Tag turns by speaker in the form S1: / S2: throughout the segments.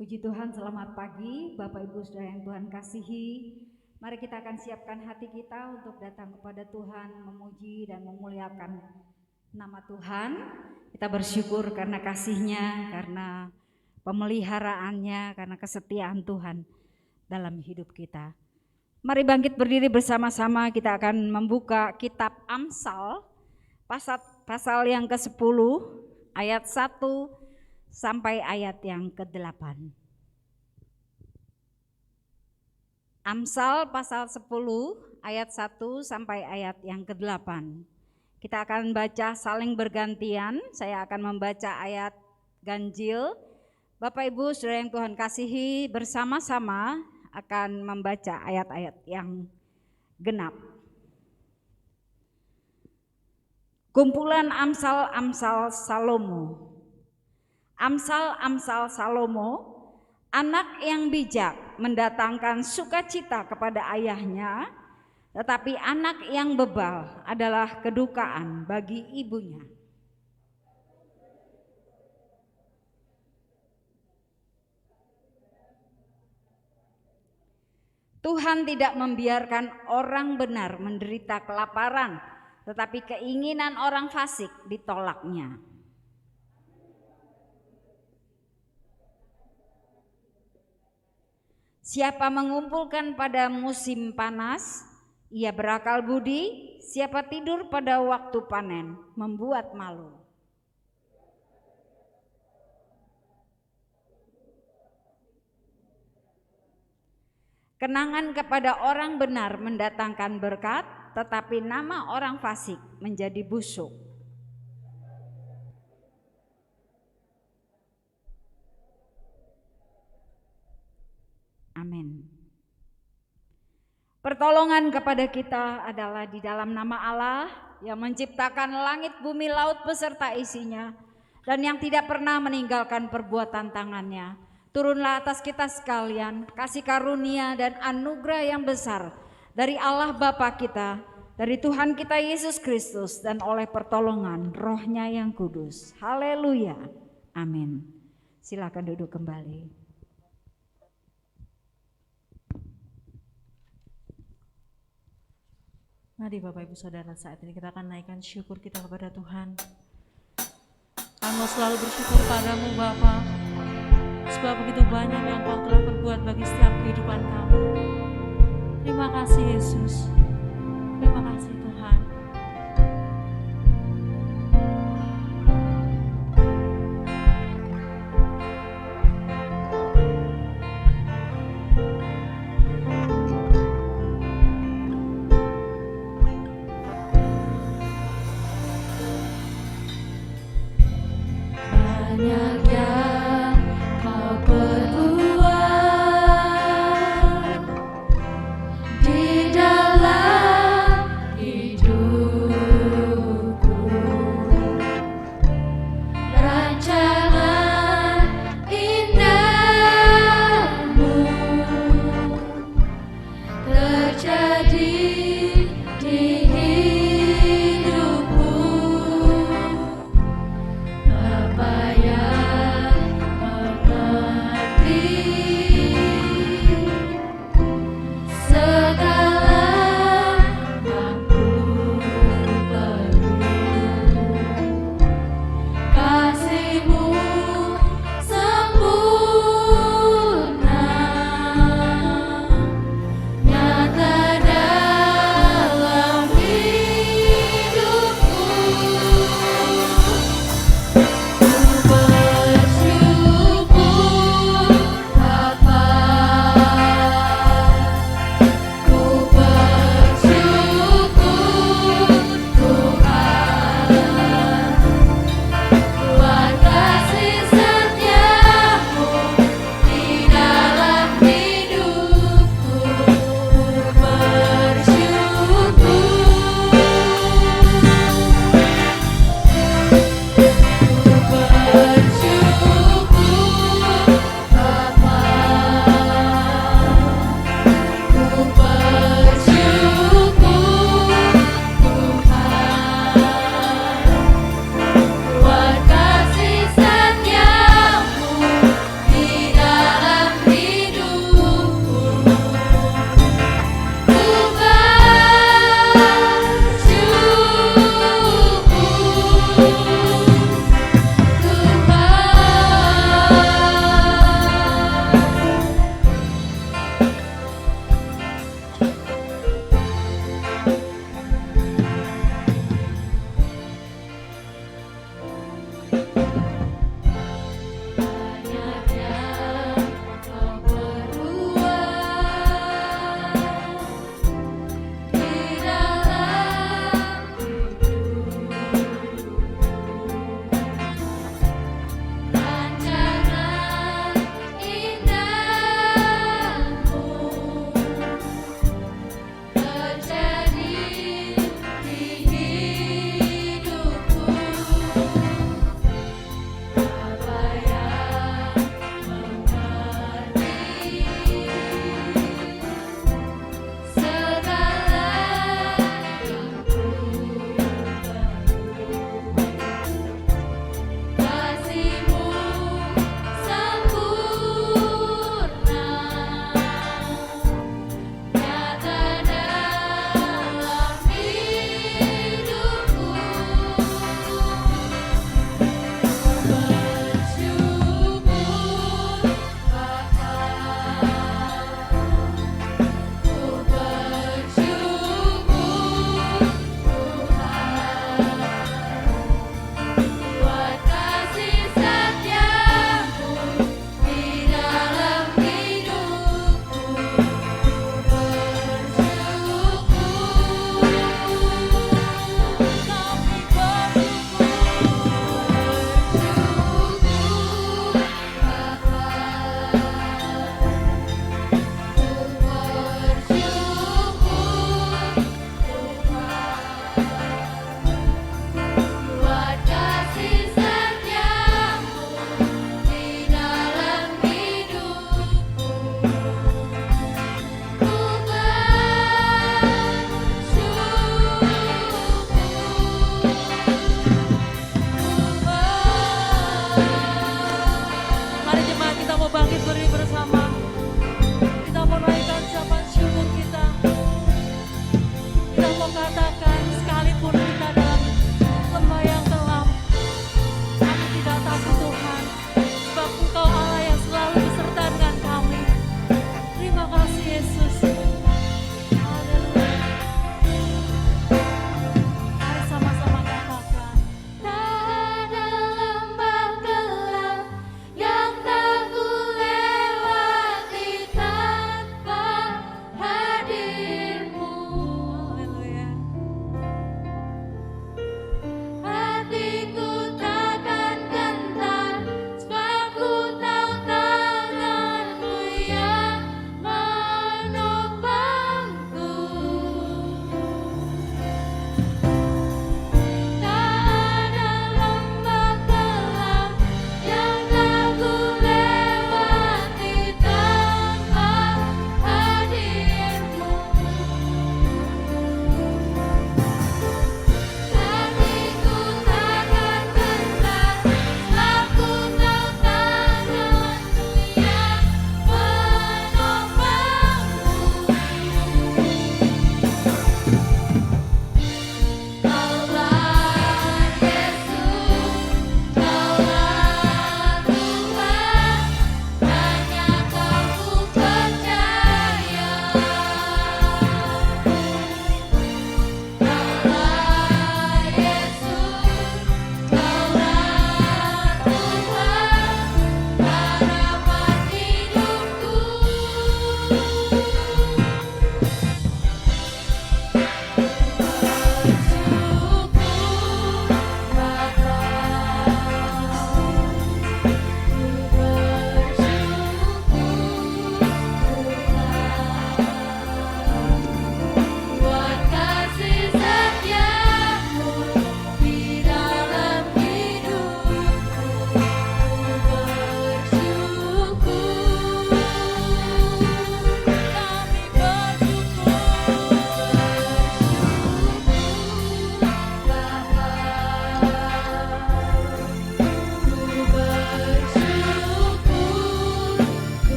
S1: Puji Tuhan, selamat pagi Bapak Ibu Saudara yang Tuhan kasihi. Mari kita akan siapkan hati kita untuk datang kepada Tuhan, memuji dan memuliakan nama Tuhan. Kita bersyukur karena kasih-Nya, karena pemeliharaannya, karena kesetiaan Tuhan dalam hidup kita. Mari bangkit berdiri bersama-sama, kita akan membuka kitab Amsal pasal yang ke-10 ayat 1 sampai ayat yang ke-8. Amsal pasal 10 ayat 1 sampai ayat yang ke-8. Kita akan baca saling bergantian. Saya akan membaca ayat ganjil. Bapak Ibu Saudara yang Tuhan kasihi, bersama-sama akan membaca ayat-ayat yang genap. Kumpulan Amsal-Amsal Salomo. Amsal-Amsal Salomo, anak yang bijak mendatangkan sukacita kepada ayahnya, tetapi anak yang bebal adalah kedukaan bagi ibunya. Tuhan tidak membiarkan orang benar menderita kelaparan, tetapi keinginan orang fasik ditolaknya. Siapa mengumpulkan pada musim panas, ia berakal budi. Siapa tidur pada waktu panen, membuat malu. Kenangan kepada orang benar mendatangkan berkat, tetapi nama orang fasik menjadi busuk. Amin. Pertolongan kepada kita adalah di dalam nama Allah yang menciptakan langit, bumi, laut beserta isinya, dan yang tidak pernah meninggalkan perbuatan tangannya. Turunlah atas kita sekalian kasih karunia dan anugerah yang besar dari Allah Bapa kita, dari Tuhan kita Yesus Kristus, dan oleh pertolongan Roh-Nya yang kudus. Haleluya. Amin. Silakan duduk kembali.
S2: Mari Bapak Ibu Saudara, saat ini kita akan naikkan syukur kita kepada Tuhan. Kami mau selalu bersyukur padamu Bapa, sebab begitu banyak yang Kau telah perbuat bagi setiap kehidupan kami. Terima kasih Yesus, terima kasih Tuhan.
S3: Di dalam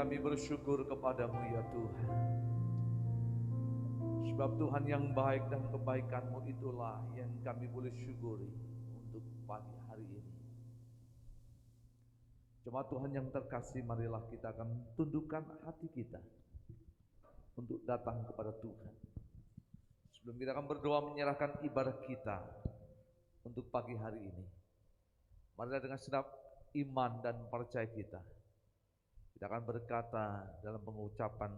S3: kami bersyukur kepadamu ya Tuhan. Sebab Tuhan yang baik dan kebaikan-Mu itulah yang kami boleh syukuri untuk pagi hari ini. Jemaat Tuhan yang terkasih, marilah kita akan tundukkan hati kita untuk datang kepada Tuhan. Sebelum kita akan berdoa menyerahkan ibadah kita untuk pagi hari ini, marilah dengan segenap iman dan percaya kita akan berkata dalam pengucapan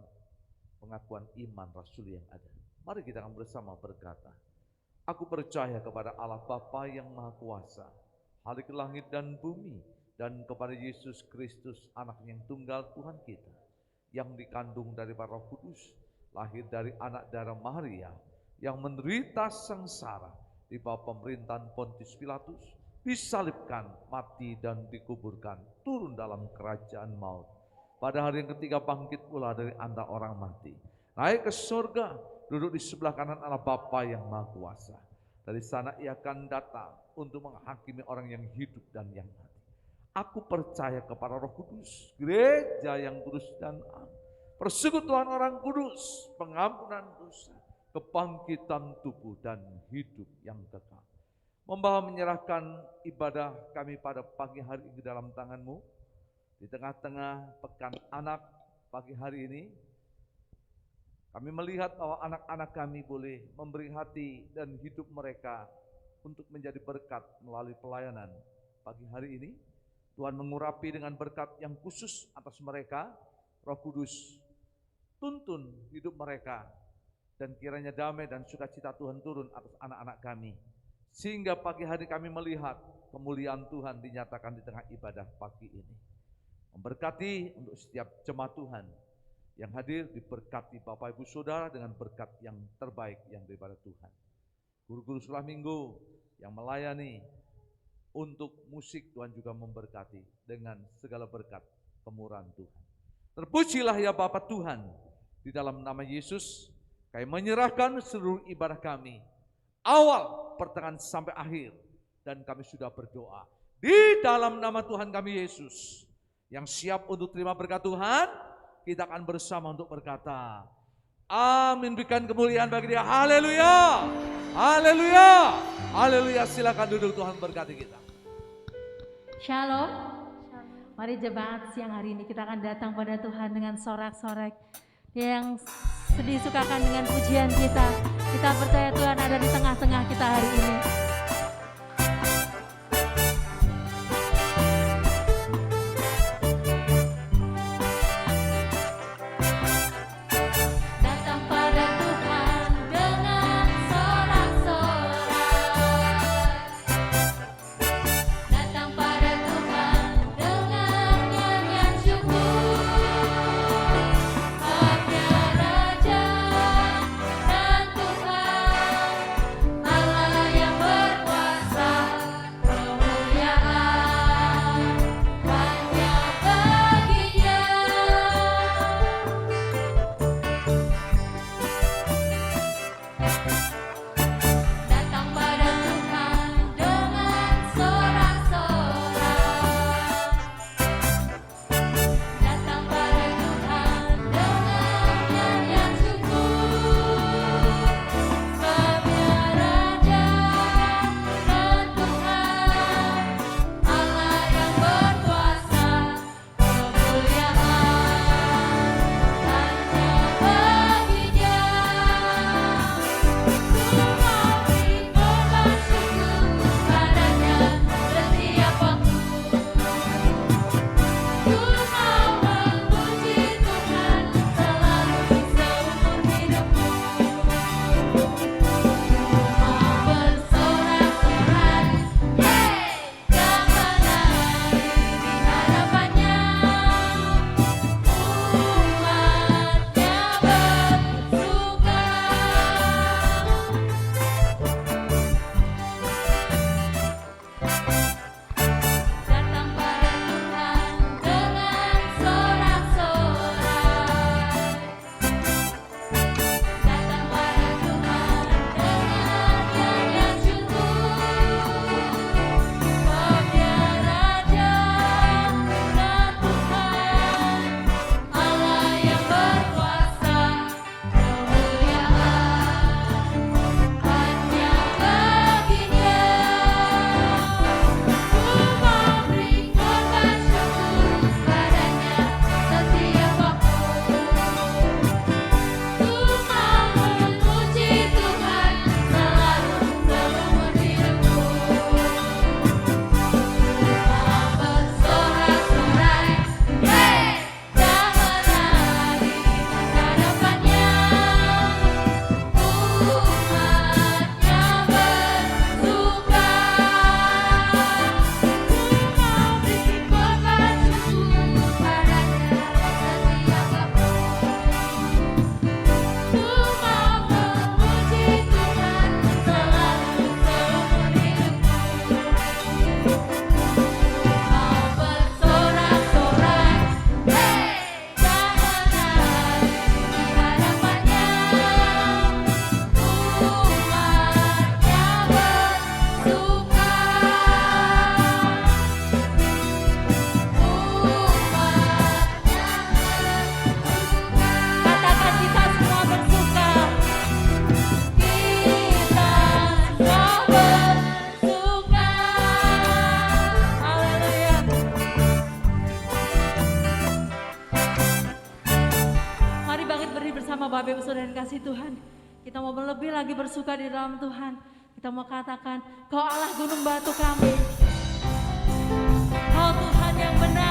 S3: pengakuan iman Rasul yang ada. Mari kita akan bersama berkata, aku percaya kepada Allah Bapa yang Maha Kuasa, Khalik langit dan bumi, dan kepada Yesus Kristus, Anak yang tunggal Tuhan kita, yang dikandung dari Roh Kudus, lahir dari anak darah Maria, yang menderita sengsara di bawah pemerintahan Pontius Pilatus, disalibkan, mati dan dikuburkan, turun dalam kerajaan maut. Pada hari yang ketiga bangkit pula dari antara orang mati, naik ke surga, duduk di sebelah kanan Allah Bapa yang Maha Kuasa. Dari sana ia akan datang untuk menghakimi orang yang hidup dan yang mati. Aku percaya kepada Roh Kudus, gereja yang kudus dan am, persekutuan orang kudus, pengampunan dosa, kebangkitan tubuh dan hidup yang kekal. Membawa menyerahkan ibadah kami pada pagi hari ini dalam tangan-Mu. Di tengah-tengah pekan anak pagi hari ini, kami melihat bahwa anak-anak kami boleh memberi hati dan hidup mereka untuk menjadi berkat melalui pelayanan pagi hari ini. Tuhan mengurapi dengan berkat yang khusus atas mereka. Roh Kudus tuntun hidup mereka, dan kiranya damai dan sukacita Tuhan turun atas anak-anak kami, sehingga pagi hari kami melihat kemuliaan Tuhan dinyatakan di tengah ibadah pagi ini. Memberkati untuk setiap jemaat Tuhan yang hadir, diberkati Bapak Ibu Saudara dengan berkat yang terbaik yang daripada Tuhan. Guru-guru sekolah minggu yang melayani untuk musik, Tuhan juga memberkati dengan segala berkat kemurahan Tuhan. Terpujilah ya Bapa Tuhan, di dalam nama Yesus kami menyerahkan seluruh ibadah kami, awal, pertengahan sampai akhir, dan kami sudah berdoa di dalam nama Tuhan kami Yesus. Yang siap untuk terima berkat Tuhan, kita akan bersama untuk berkata, amin. Berikan kemuliaan bagi Dia. Haleluya, haleluya, haleluya. Silakan duduk, Tuhan berkati kita.
S2: Shalom. Mari jemaat, siang hari ini kita akan datang pada Tuhan dengan sorak-sorak yang disukakan dengan pujian kita. Kita percaya Tuhan ada di tengah-tengah kita hari ini.
S4: Allah yang
S2: dan kasih Tuhan, kita mau lebih lagi bersuka di dalam Tuhan. Kita mau katakan, Kau Allah gunung batu kami, Kau Tuhan yang benar.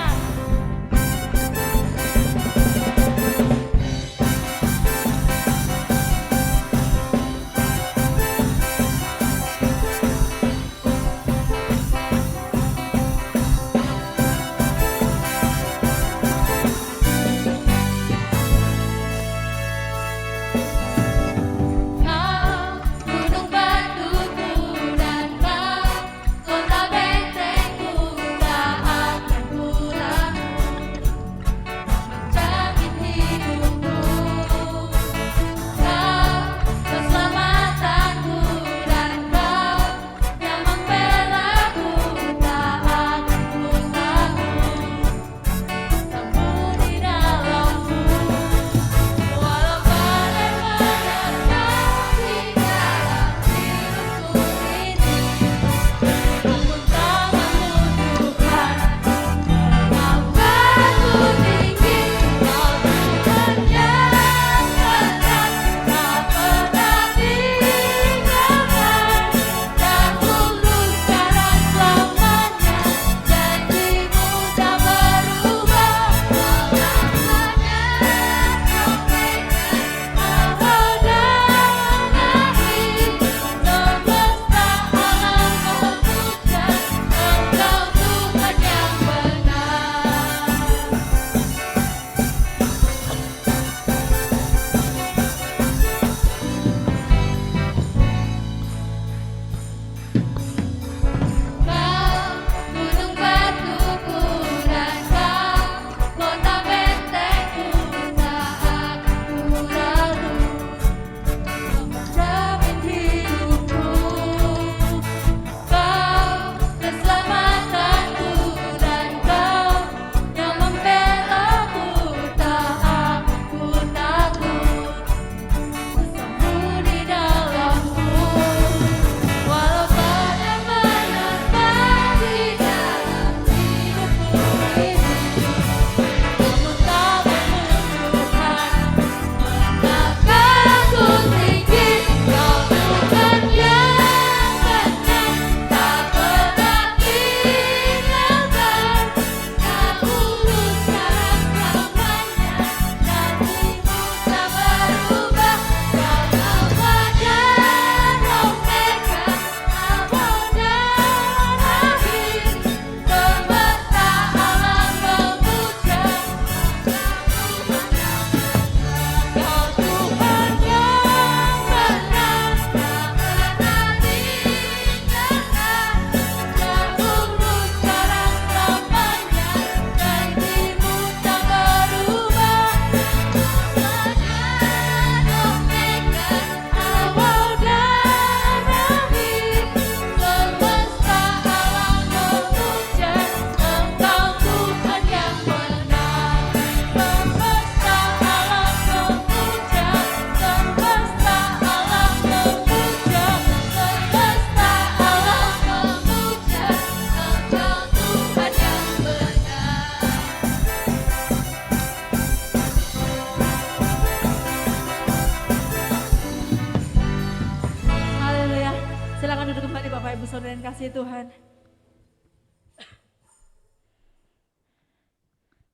S2: kasih Tuhan.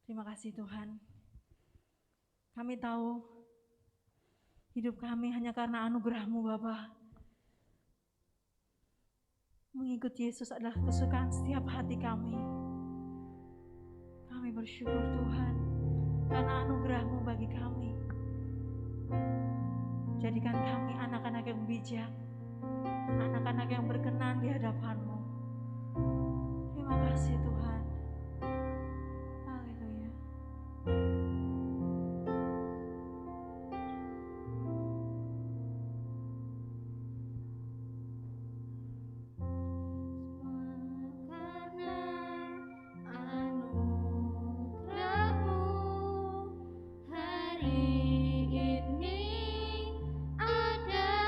S2: Terima kasih Tuhan. Kami tahu hidup kami hanya karena anugerah-Mu Bapa. Mengikuti Yesus adalah kesukaan setiap hati kami. Kami bersyukur Tuhan karena anugerah-Mu bagi kami. Jadikan kami anak-anak yang bijak, anak-anak yang berkenan di hadapan-Mu. Terima kasih Tuhan. Haleluya.
S4: Hari ini ada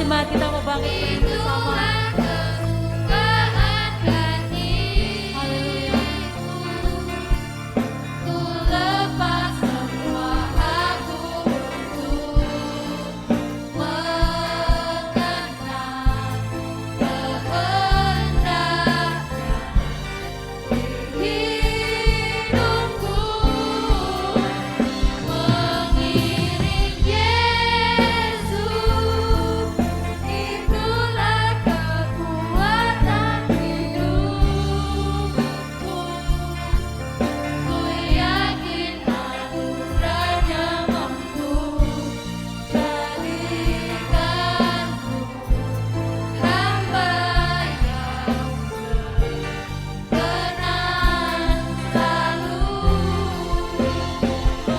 S2: jemaat kita mau bangkit berdiri bersama. Haleluya.
S4: Ku lepas semua aku untuk mengenal kehendaknya di hidupku, mengiring Yesus, itulah kekuatan hidupku. Ku yakin anugerahnya mampu jadikanku hamba yang berkenan selalu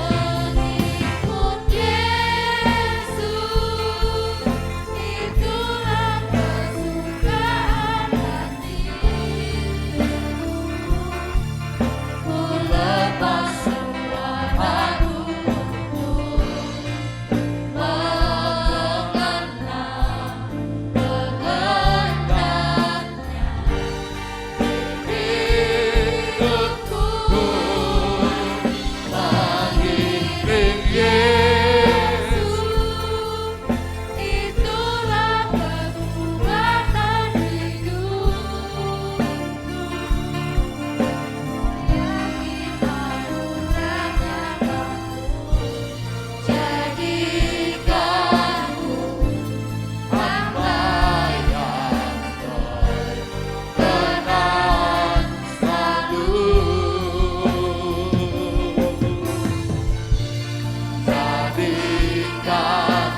S4: mengikut Yesus, itulah kesukaan hatiku. Ku lepas semua aku untuk mengenal kehendaknya di hidupku, mengiring Yesus, itulah kekuatan hidupku. Yakin anugerahnya mampu jadikanku hamba yang berkenan selalu.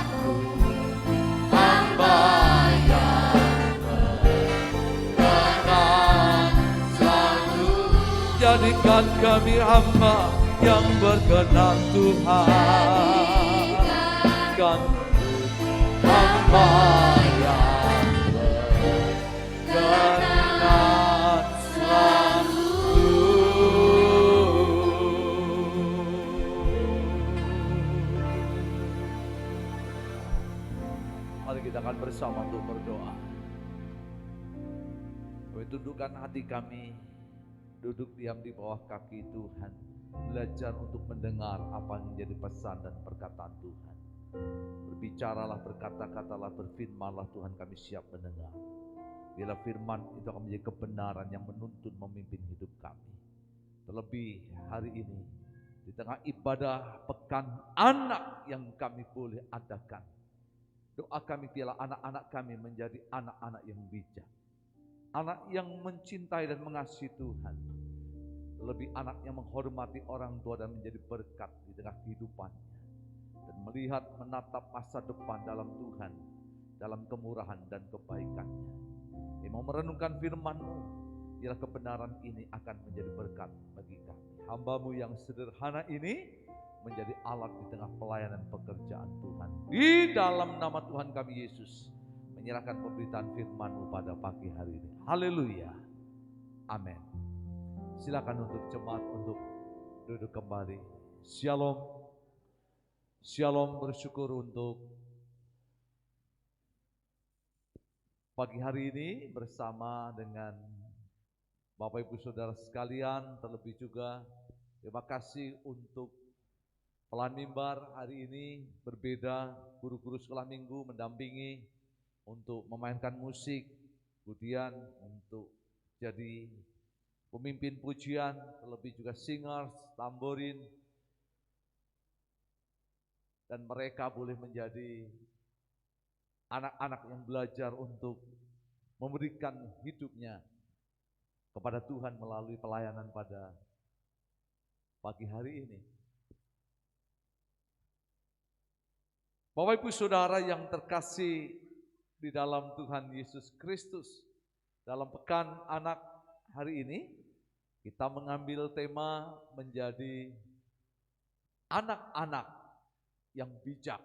S4: Jadikanku hamba yang berkenan selalu.
S3: Jadikan kami hamba yang berkenan Tuhan. Jadikan hamba yang berkenan selalu. Mari kita akan bersama untuk berdoa. Kami tundukkan hati kami, duduk diam di bawah kaki Tuhan, belajar untuk mendengar apa yang menjadi pesan dan perkataan Tuhan. Berbicaralah, berkata-katalah, berfirmanlah Tuhan, kami siap mendengar. Bila firman itu akan menjadi kebenaran yang menuntun memimpin hidup kami. Terlebih hari ini, di tengah ibadah pekan anak yang kami boleh adakan, doa kami biarlah anak-anak kami menjadi anak-anak yang bijak, anak yang mencintai dan mengasihi Tuhan, lebih anak yang menghormati orang tua dan menjadi berkat di tengah kehidupannya, dan melihat menatap masa depan dalam Tuhan, dalam kemurahan dan kebaikannya. Yang mau merenungkan firman-Mu, biarlah kebenaran ini akan menjadi berkat bagi kami. Hamba-Mu yang sederhana ini menjadi alat di tengah pelayanan pekerjaan Tuhan. Di dalam nama Tuhan kami Yesus, menyerahkan pemberitaan firman-Mu pada pagi hari ini. Haleluya. Amin. Silakan untuk jemaat untuk duduk kembali. Shalom. Shalom, bersyukur untuk pagi hari ini bersama dengan Bapak Ibu Saudara sekalian. Terlebih juga terima kasih untuk pelan mimbar hari ini berbeda, guru-guru sekolah minggu mendampingi untuk memainkan musik, kemudian untuk jadi pemimpin pujian, terlebih juga singers, tamborin, dan mereka boleh menjadi anak-anak yang belajar untuk memberikan hidupnya kepada Tuhan melalui pelayanan pada pagi hari ini. Bapak Ibu Saudara yang terkasih di dalam Tuhan Yesus Kristus, dalam pekan anak hari ini kita mengambil tema menjadi anak-anak yang bijak.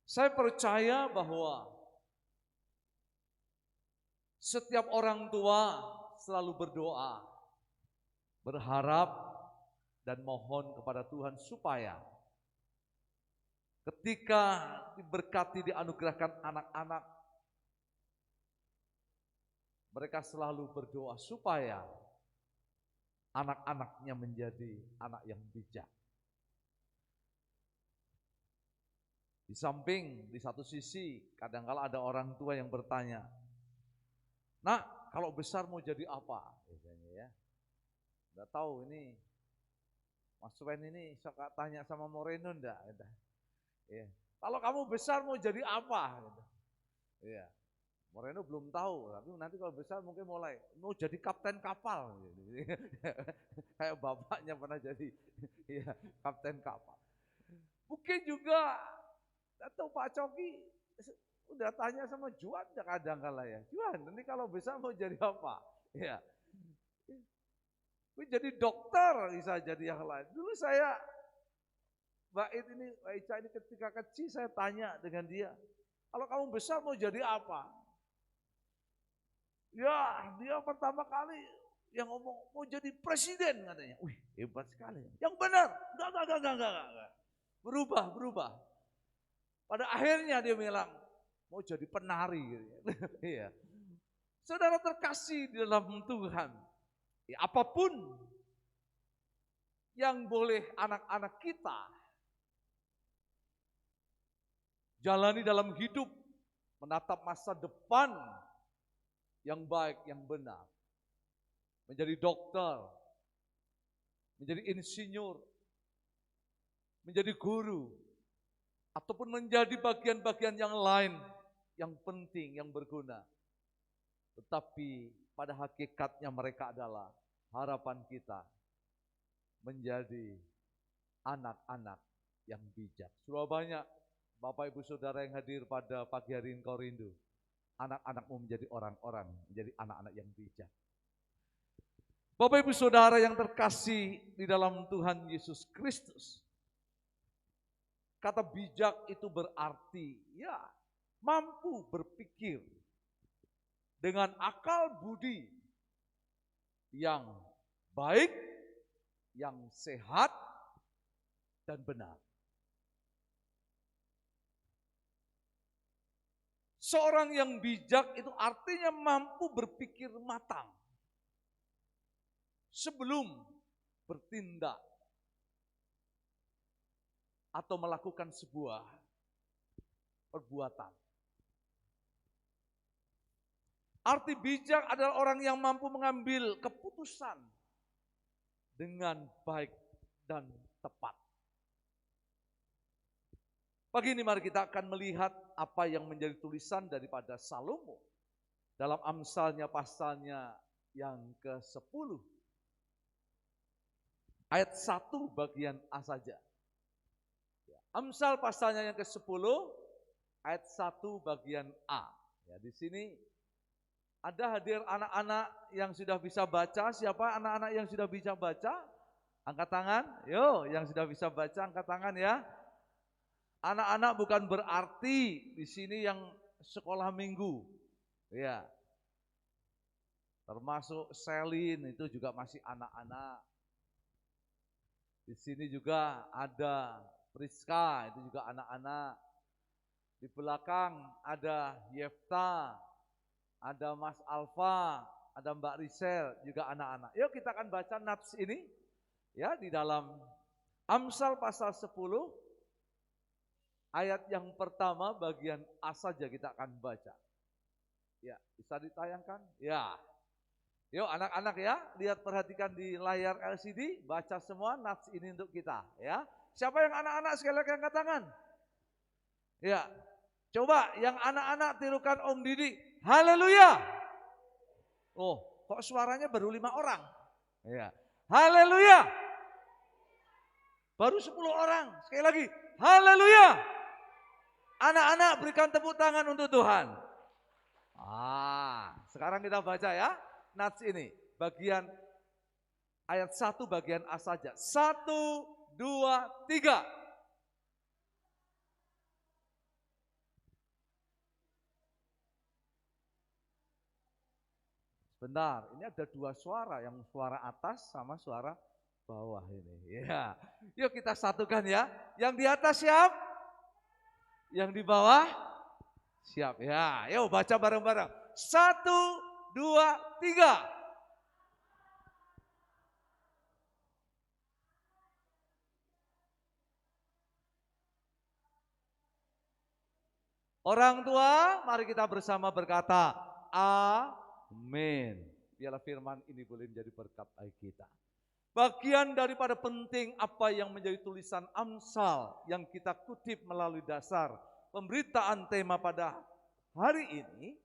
S3: Saya percaya bahwa setiap orang tua selalu berdoa, berharap dan mohon kepada Tuhan supaya ketika diberkati, dianugerahkan anak-anak, mereka selalu berdoa supaya anak-anaknya menjadi anak yang bijak. Di samping, di satu sisi, kadang-kala ada orang tua yang bertanya, "Nak, kalau besar mau jadi apa?" Biasanya ya. Udah tahu ini, Mas Wen ini suka tanya sama Moreno enggak? Ya. Kalau kamu besar mau jadi apa? Ya. Moreno belum tahu, tapi nanti kalau besar mungkin mulai mau jadi kapten kapal. Kayak bapaknya pernah jadi ya, kapten kapal. Mungkin juga, atau Pak Coki udah tanya sama Juan kadang-kala ya, "Juan, ini kalau besar mau jadi apa?" Ya. Jadi dokter, bisa jadi yang lain. Dulu saya, Mbak Ica ini ketika kecil saya tanya dengan dia, "Kalau kamu besar mau jadi apa?" Ya, dia pertama kali yang ngomong mau jadi presiden katanya. Wih, hebat sekali. Yang benar, enggak. Berubah. Pada akhirnya dia bilang mau jadi penari. Iya. Saudara terkasih di dalam Tuhan, ya, apapun yang boleh anak-anak kita jalani dalam hidup, menatap masa depan yang baik, yang benar. Menjadi dokter, menjadi insinyur, menjadi guru, ataupun menjadi bagian-bagian yang lain yang penting, yang berguna. Tetapi pada hakikatnya mereka adalah harapan kita menjadi anak-anak yang bijak. Sudah banyak Bapak Ibu Saudara yang hadir pada pagi hari ini, kau rindu anak-anakmu menjadi orang-orang, menjadi anak-anak yang bijak. Bapak Ibu Saudara yang terkasih di dalam Tuhan Yesus Kristus, kata bijak itu berarti ya mampu berpikir dengan akal budi yang baik, yang sehat dan benar. Seorang yang bijak itu artinya mampu berpikir matang sebelum bertindak atau melakukan sebuah perbuatan. Arti bijak adalah orang yang mampu mengambil keputusan dengan baik dan tepat. Pagi ini mari kita akan melihat apa yang menjadi tulisan daripada Salomo dalam Amsalnya pasalnya yang ke-10. Ayat 1 bagian A saja. Amsal pasalnya yang ke-10 ayat 1 bagian A. Ya, di sini ada hadir anak-anak yang sudah bisa baca. Siapa anak-anak yang sudah bisa baca? Angkat tangan. Yo, yang sudah bisa baca angkat tangan ya. Anak-anak bukan berarti di sini yang sekolah minggu. Ya. Termasuk Selin itu juga masih anak-anak. Di sini juga ada Priska, itu juga anak-anak. Di belakang ada Yefta, ada Mas Alfa, ada Mbak Risel, juga anak-anak. Yuk kita akan baca nats ini ya di dalam Amsal pasal 10 ayat yang pertama bagian A saja kita akan baca. Ya, bisa ditayangkan? Ya. Yuk anak-anak ya, lihat perhatikan di layar LCD, baca semua nats ini untuk kita ya. Siapa yang anak-anak sekali lagi angkat tangan? Ya. Coba yang anak-anak tirukan Om Didi. Haleluya. Oh, kok suaranya baru 5 orang? Ya. Haleluya. Baru 10 orang. Sekali lagi. Haleluya. Anak-anak berikan tepuk tangan untuk Tuhan. Sekarang kita baca ya. Nats ini bagian ayat 1 bagian A saja. 1, 2, 3. Sebentar, ini ada 2 suara, yang suara atas sama suara bawah ini. Ya, yuk kita satukan ya. Yang di atas siap? Yang di bawah? Siap ya. Yuk baca bareng-bareng. 1, 2, 3. Orang tua, mari kita bersama berkata, amin. Biarlah firman ini boleh menjadi berkat bagi kita. Bagian daripada penting apa yang menjadi tulisan Amsal yang kita kutip melalui dasar pemberitaan tema pada hari ini,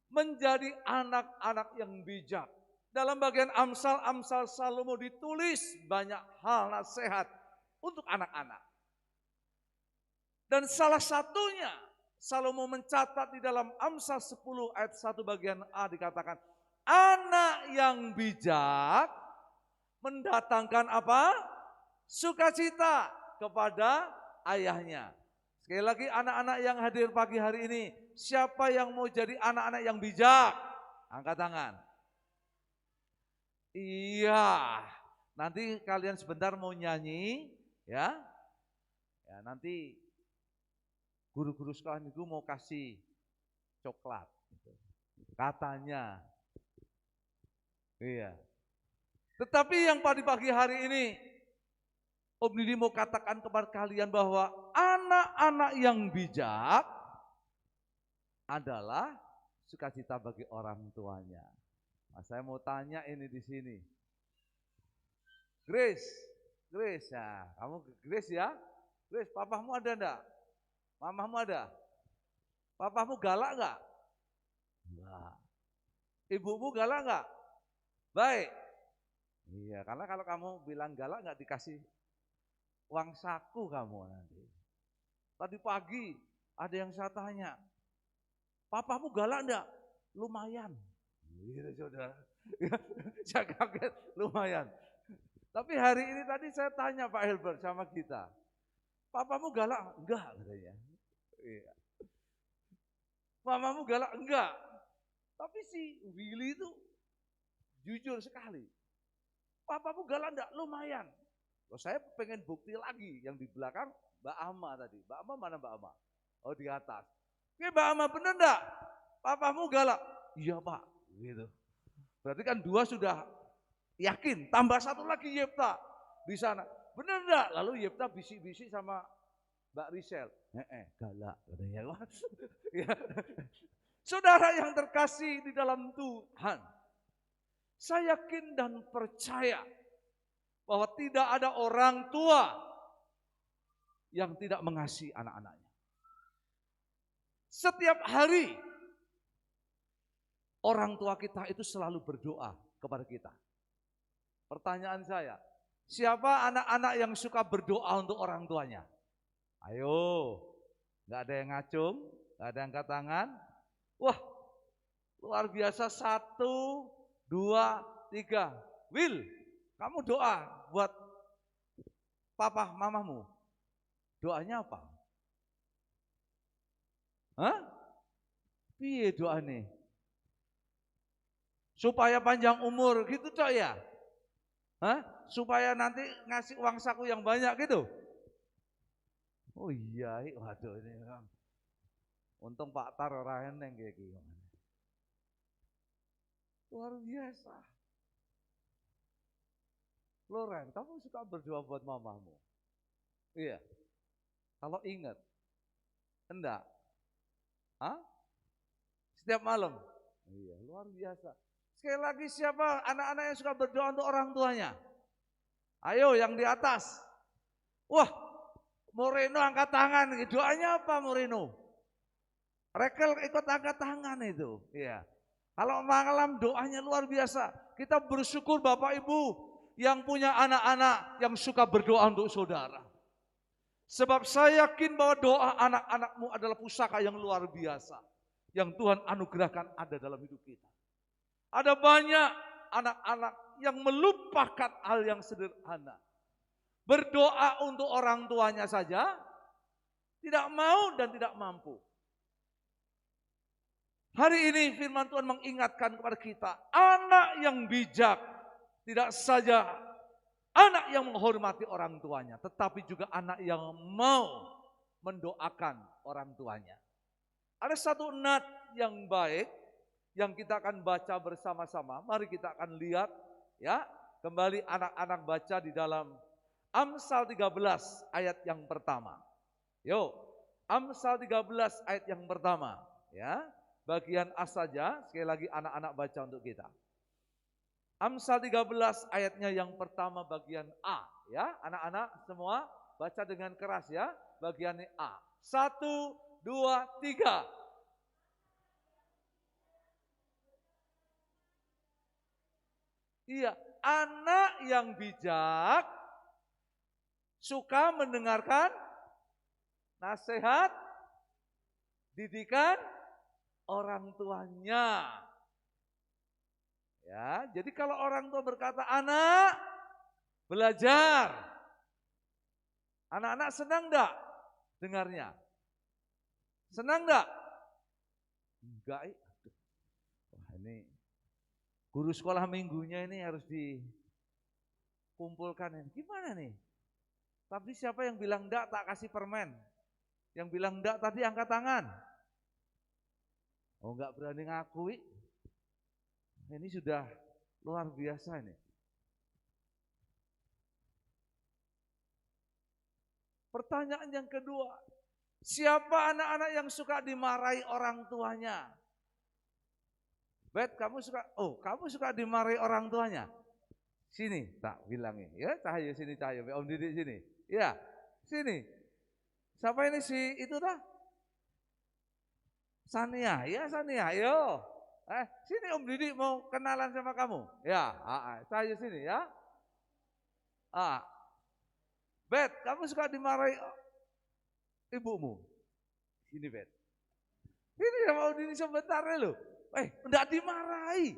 S3: menjadi anak-anak yang bijak. Dalam bagian Amsal Salomo ditulis banyak hal nasihat untuk anak-anak. Dan salah satunya Salomo mencatat di dalam Amsal 10 ayat 1 bagian A dikatakan, anak yang bijak mendatangkan apa? Sukacita kepada ayahnya. Sekali lagi anak-anak yang hadir pagi hari ini, siapa yang mau jadi anak-anak yang bijak? Angkat tangan. Iya, nanti kalian sebentar mau nyanyi, ya. Ya, nanti guru-guru sekolah minggu mau kasih coklat, gitu. Katanya. Iya. Tetapi yang pada pagi hari ini, Om Didi mau katakan kepada kalian bahwa anak-anak yang bijak adalah sukacita bagi orang tuanya. Nah, saya mau tanya ini di sini. Grace ya, kamu Grace ya? Grace, papamu ada enggak? Mamamu ada? Papamu galak enggak? Enggak. Ibumu galak enggak? Baik. Iya, karena kalau kamu bilang galak enggak dikasih uang saku kamu nanti. Tadi pagi ada yang saya tanya, papamu galak enggak? Lumayan. Gitu saudara. Saya kaget, lumayan. Tapi hari ini tadi saya tanya Pak Hilbert sama kita, papamu galak? Enggak katanya. Iya. Mamamu galak? Enggak. Tapi si Willy itu jujur sekali. Papamu galak enggak? Lumayan. Loh, saya pengen bukti lagi yang di belakang Mbak Ama tadi. Mbak Ama mana Mbak Ama? Oh di atas. Oke Mbak Ama bener enggak? Papamu galak? Iya Pak. Gitu. Berarti kan 2 sudah yakin. Tambah 1 lagi Yepta di sana. Bener enggak? Lalu Yepta bisik-bisik sama Mbak Risel. Galak katanya. Ya. Saudara yang terkasih di dalam Tuhan, saya yakin dan percaya bahwa tidak ada orang tua yang tidak mengasihi anak-anaknya. Setiap hari orang tua kita itu selalu berdoa kepada kita. Pertanyaan saya, siapa anak-anak yang suka berdoa untuk orang tuanya? Ayo, gak ada yang ngacung, gak ada yang angkat tangan. Wah, luar biasa. 1, 2, 3. Will, kamu doa buat papa mamamu. Doanya apa? Hah? Piye doane? Supaya panjang umur gitu cok ya? Hah? Supaya nanti ngasih uang saku yang banyak gitu? Oh iya, waduh ini kan. Untung Pak Tar ora eneng kayak gini. Luar biasa. Loren, kamu suka berdoa buat mamamu? Iya. Kalau ingat, enggak? Hah? Setiap malam? Iya, luar biasa. Sekali lagi siapa anak-anak yang suka berdoa untuk orang tuanya? Ayo yang di atas. Wah, Moreno angkat tangan. Doanya apa Moreno? Rekel ikut angkat tangan itu. Iya. Kalau malam doanya luar biasa. Kita bersyukur Bapak Ibu yang punya anak-anak yang suka berdoa untuk saudara. Sebab saya yakin bahwa doa anak-anakmu adalah pusaka yang luar biasa. Yang Tuhan anugerahkan ada dalam hidup kita. Ada banyak anak-anak yang melupakan hal yang sederhana. Berdoa untuk orang tuanya saja, tidak mau dan tidak mampu. Hari ini firman Tuhan mengingatkan kepada kita, anak yang bijak tidak saja anak yang menghormati orang tuanya, tetapi juga anak yang mau mendoakan orang tuanya. Ada satu nat yang baik yang kita akan baca bersama-sama. Mari kita akan lihat ya. Kembali anak-anak baca di dalam Amsal 13 ayat yang pertama. Yuk, Amsal 13 ayat yang pertama ya. Bagian A saja, sekali lagi anak-anak baca untuk kita. Amsal 13 ayatnya yang pertama bagian A ya. Anak-anak semua baca dengan keras ya. Bagiannya A. 1, 2, 3. Iya, anak yang bijak suka mendengarkan nasihat, didikan orang tuanya. Ya, jadi kalau orang tua berkata, anak belajar. Anak-anak senang enggak dengarnya? Senang enggak? Enggak. Wah, ini guru sekolah minggunya ini harus dikumpulkan. Gimana nih? Tapi siapa yang bilang enggak tak kasih permen? Yang bilang enggak tadi angkat tangan. Oh, enggak berani ngakui. Ini sudah luar biasa ini. Pertanyaan yang kedua, siapa anak-anak yang suka dimarahi orang tuanya? Bet, kamu suka dimarahi orang tuanya? Sini, tak bilangin. Ya, Cahyo sini, Cahyo. Om Didik sini. Ya, sini. Siapa ini si itu dah? Sania, ya Sania, ayo. Sini Om Didik mau kenalan sama kamu. Ya, Cahyo sini ya. Bet, kamu suka dimarahi ibumu? Sini, Bet. Ini sama Om Didik sebentar loh. Enggak dimarahi.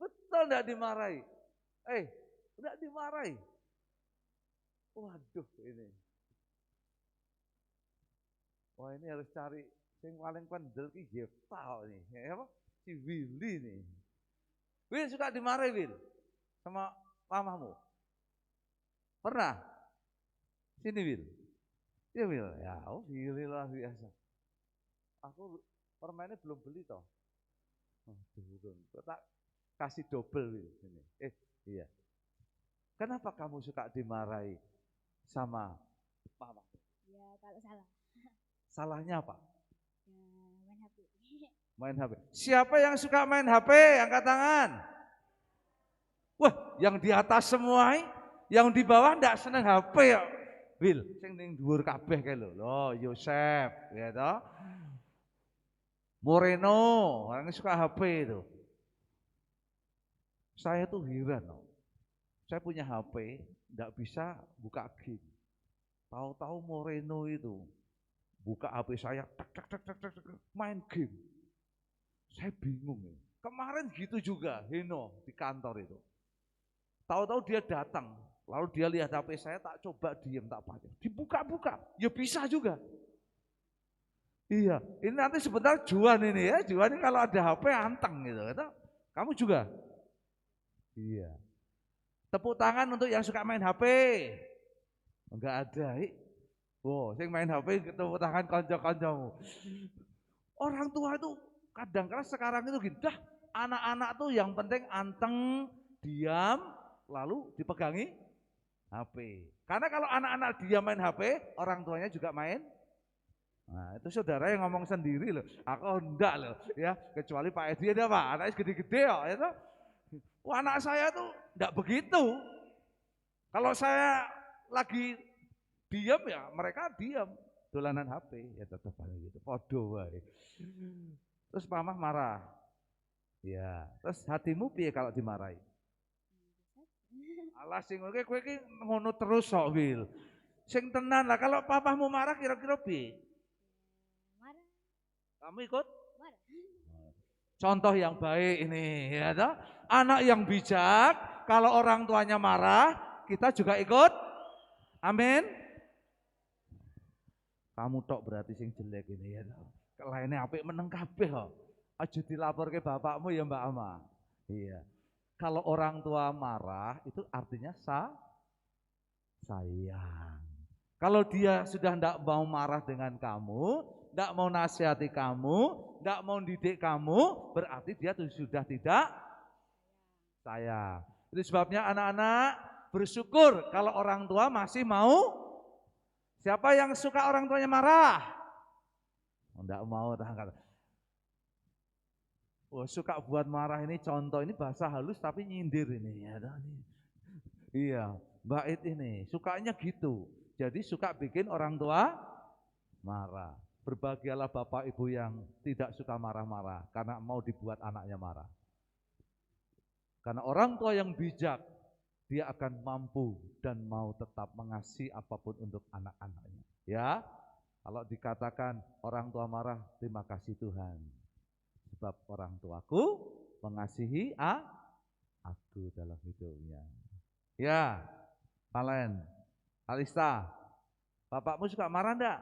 S3: Betul enggak dimarahi. Enggak dimarahi. Waduh ini. Wah ini harus cari yang paling pandel ki Geptal nih. Ya apa? Si Willy nih. Will suka dimarahi Will sama mamamu? Pernah? Sini Will. Ya Will. Ya, Willy luar biasa. Aku permennya belum beli toh. Turun. Tak kasih double Will ini. Iya. Kenapa kamu suka dimarahi sama mama?
S5: Ya kalau salah.
S3: Salahnya apa?
S5: Ya, main HP.
S3: Main HP. Siapa yang suka main HP? Angkat tangan. Wah, yang di atas semua, yang di bawah enggak seneng HP ya. Will, sing ning dhuwur kabeh kae lho. Loh, Yosef, ya toh. Moreno, orang suka HP itu. Saya tuh heran loh. Saya punya HP, enggak bisa buka game. Tahu-tahu Moreno itu buka HP saya, main game. Saya bingung ya. Kemarin gitu juga Heno di kantor itu. Tahu-tahu dia datang, lalu dia lihat HP saya, tak coba diem, tak pakai. Dibuka-buka, ya bisa juga. Iya, ini nanti sebentar Juan ini ya. Juan ini kalau ada HP anteng gitu. Kamu juga? Iya. Tepuk tangan untuk yang suka main HP. Enggak ada. Wow, saya main HP tepuk tangan konco-koncomu. Orang tua itu kadang-kadang sekarang itu gitu, anak-anak tuh yang penting anteng, diam, lalu dipegangi HP. Karena kalau anak-anak diam main HP, orang tuanya juga main. Nah itu saudara yang ngomong sendiri loh, aku enggak loh ya, kecuali Pak Edi ada Pak, anaknya gede-gede ya itu. Wah, anak saya tuh enggak begitu. Kalau saya lagi diam ya mereka diam, dolanan HP ya tetap gitu, podo wae. Terus mama marah, ya. Terus hatimu piye kalau dimarahi? Alah sing kowe iki ngono terus kok Wil. Sing tenan lah, kalau papamu marah kira-kira piye?
S5: Marah.
S3: Kamu ikut?
S5: Marah.
S3: Contoh yang baik ini ya toh. Anak yang bijak, kalau orang tuanya marah, kita juga ikut. Amin. Kamu tok berarti sing jelek ini ya toh. Lainnya apik meneng kabeh kok. Aja dilaporke bapakmu ya Mbak Ama. Iya. Kalau orang tua marah itu artinya sayang. Kalau dia sudah tidak mau marah dengan kamu, tidak mau nasihati kamu, tidak mau didik kamu, berarti dia sudah tidak sayang. Itu sebabnya anak-anak bersyukur kalau orang tua masih mau. Siapa yang suka orang tuanya marah? Tidak mau. Oh, suka buat marah ini contoh, ini bahasa halus tapi nyindir ini. Iya, Mbak It ini sukanya gitu. Jadi suka bikin orang tua marah. Berbahagialah Bapak Ibu yang tidak suka marah-marah karena mau dibuat anaknya marah. Karena orang tua yang bijak, dia akan mampu dan mau tetap mengasihi apapun untuk anak-anaknya. Ya, kalau dikatakan orang tua marah, terima kasih Tuhan. Sebab orang tuaku mengasihi aku dalam hidupnya. Ya, Valen, Alista, bapakmu suka marah enggak?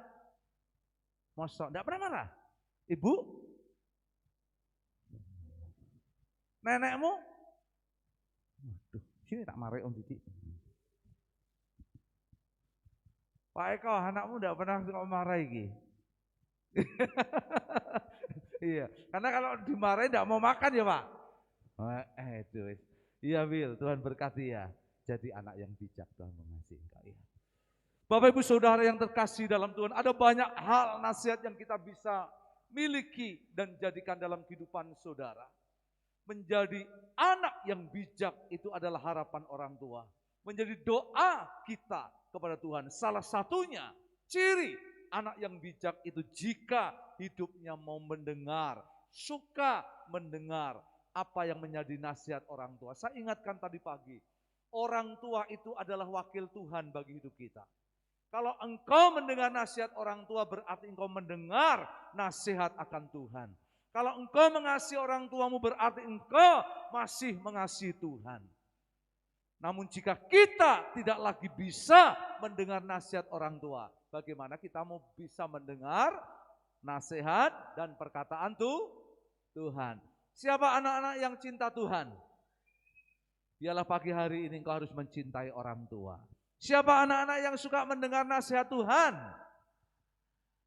S3: Mosok, enggak pernah marah? Ibu? Nenekmu? Waduh, sini tak marah Om Didi. Pak Eko, anakmu enggak pernah suka marah iki. Iya, karena kalau dimarahin enggak mau makan ya Pak. Itu. Iya Wil, Tuhan berkati ya. Jadi anak yang bijak, Tuhan mengasihi engkau ya. Bapak Ibu Saudara yang terkasih dalam Tuhan, ada banyak hal nasihat yang kita bisa miliki dan jadikan dalam kehidupan saudara. Menjadi anak yang bijak itu adalah harapan orang tua. Menjadi doa kita kepada Tuhan. Salah satunya ciri anak yang bijak itu jika hidupnya mau mendengar, suka mendengar apa yang menjadi nasihat orang tua. Saya ingatkan tadi pagi, orang tua itu adalah wakil Tuhan bagi hidup kita. Kalau engkau mendengar nasihat orang tua berarti engkau mendengar nasihat akan Tuhan. Kalau engkau mengasihi orang tuamu berarti engkau masih mengasihi Tuhan. Namun jika kita tidak lagi bisa mendengar nasihat orang tua, bagaimana kita mau bisa mendengar nasihat dan perkataan Tuhan? Siapa anak-anak yang cinta Tuhan? Biarlah pagi hari ini engkau harus mencintai orang tua. Siapa anak-anak yang suka mendengar nasihat Tuhan?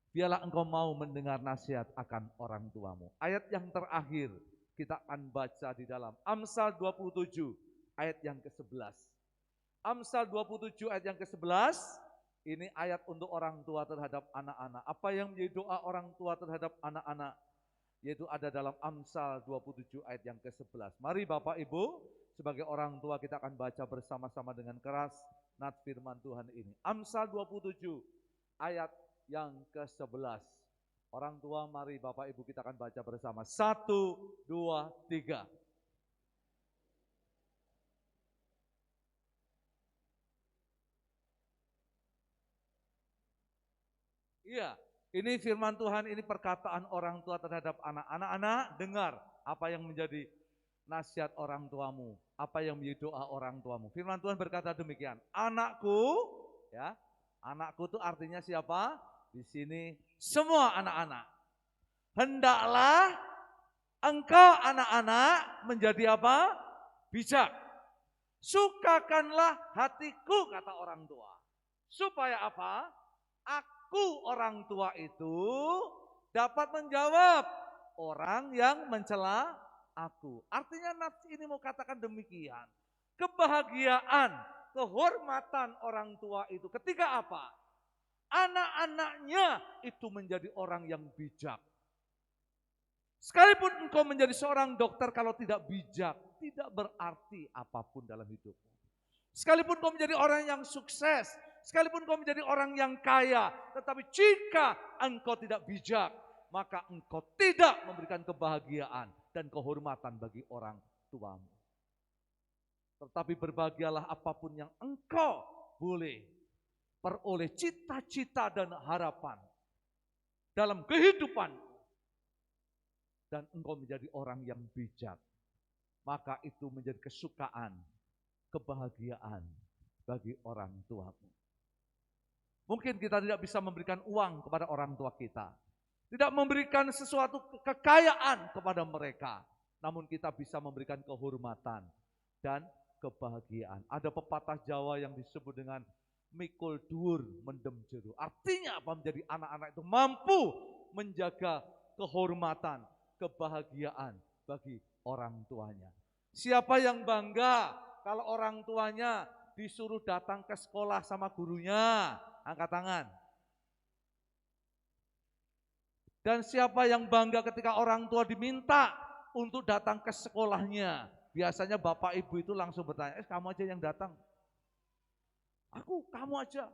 S3: Biarlah engkau mau mendengar nasihat akan orang tuamu. Ayat yang terakhir kita akan baca di dalam Amsal 27 ayat yang ke-11. Amsal 27 ayat yang ke-11, ini ayat untuk orang tua terhadap anak-anak. Apa yang menjadi doa orang tua terhadap anak-anak? Yaitu ada dalam Amsal 27 ayat yang ke-11. Mari Bapak Ibu, sebagai orang tua kita akan baca bersama-sama dengan keras nat firman Tuhan ini. Amsal 27 ayat yang ke-11. Orang tua mari Bapak Ibu kita akan baca bersama. 1, 2, 3. Iya, ini firman Tuhan, ini perkataan orang tua terhadap anak-anak. Anak, dengar apa yang menjadi nasihat orang tuamu, apa yang menjadi doa orang tuamu. Firman Tuhan berkata demikian, anakku, ya, anakku itu artinya siapa? Di sini semua anak-anak. Hendaklah engkau anak-anak menjadi apa? Bijak. Sukakanlah hatiku, kata orang tua. Supaya apa? Aku orang tua itu dapat menjawab orang yang mencela aku. Artinya nats ini mau katakan demikian. Kebahagiaan, kehormatan orang tua itu ketika apa? Anak-anaknya itu menjadi orang yang bijak. Sekalipun engkau menjadi seorang dokter kalau tidak bijak, tidak berarti apapun dalam hidupmu. Sekalipun engkau menjadi orang yang sukses, sekalipun engkau menjadi orang yang kaya, tetapi jika engkau tidak bijak, maka engkau tidak memberikan kebahagiaan dan kehormatan bagi orang tuamu. Tetapi berbahagialah apapun yang engkau boleh peroleh cita-cita dan harapan dalam kehidupan dan engkau menjadi orang yang bijak, maka itu menjadi kesukaan, kebahagiaan bagi orang tuamu. Mungkin kita tidak bisa memberikan uang kepada orang tua kita, tidak memberikan sesuatu kekayaan kepada mereka, namun kita bisa memberikan kehormatan dan kebahagiaan. Ada pepatah Jawa yang disebut dengan mikul dhuwur mendem jero. Artinya apa? Menjadi anak-anak itu mampu menjaga kehormatan, kebahagiaan bagi orang tuanya. Siapa yang bangga kalau orang tuanya disuruh datang ke sekolah sama gurunya? Angkat tangan. Dan siapa yang bangga ketika orang tua diminta untuk datang ke sekolahnya? Biasanya bapak ibu itu langsung bertanya, kamu aja yang datang. Kamu aja.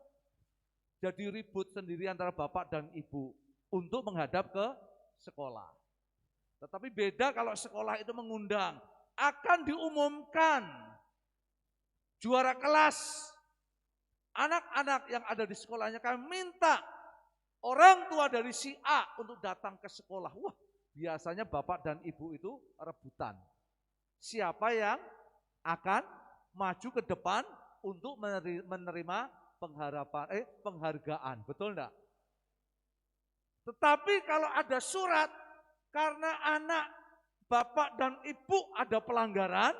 S3: Jadi ribut sendiri antara bapak dan ibu untuk menghadap ke sekolah. Tetapi beda kalau sekolah itu mengundang. Akan diumumkan juara kelas. Anak-anak yang ada di sekolahnya kami minta orang tua dari si A untuk datang ke sekolah. Wah, biasanya bapak dan ibu itu rebutan. Siapa yang akan maju ke depan untuk menerima penghargaan. Betul enggak? Tetapi kalau ada surat karena anak bapak dan ibu ada pelanggaran,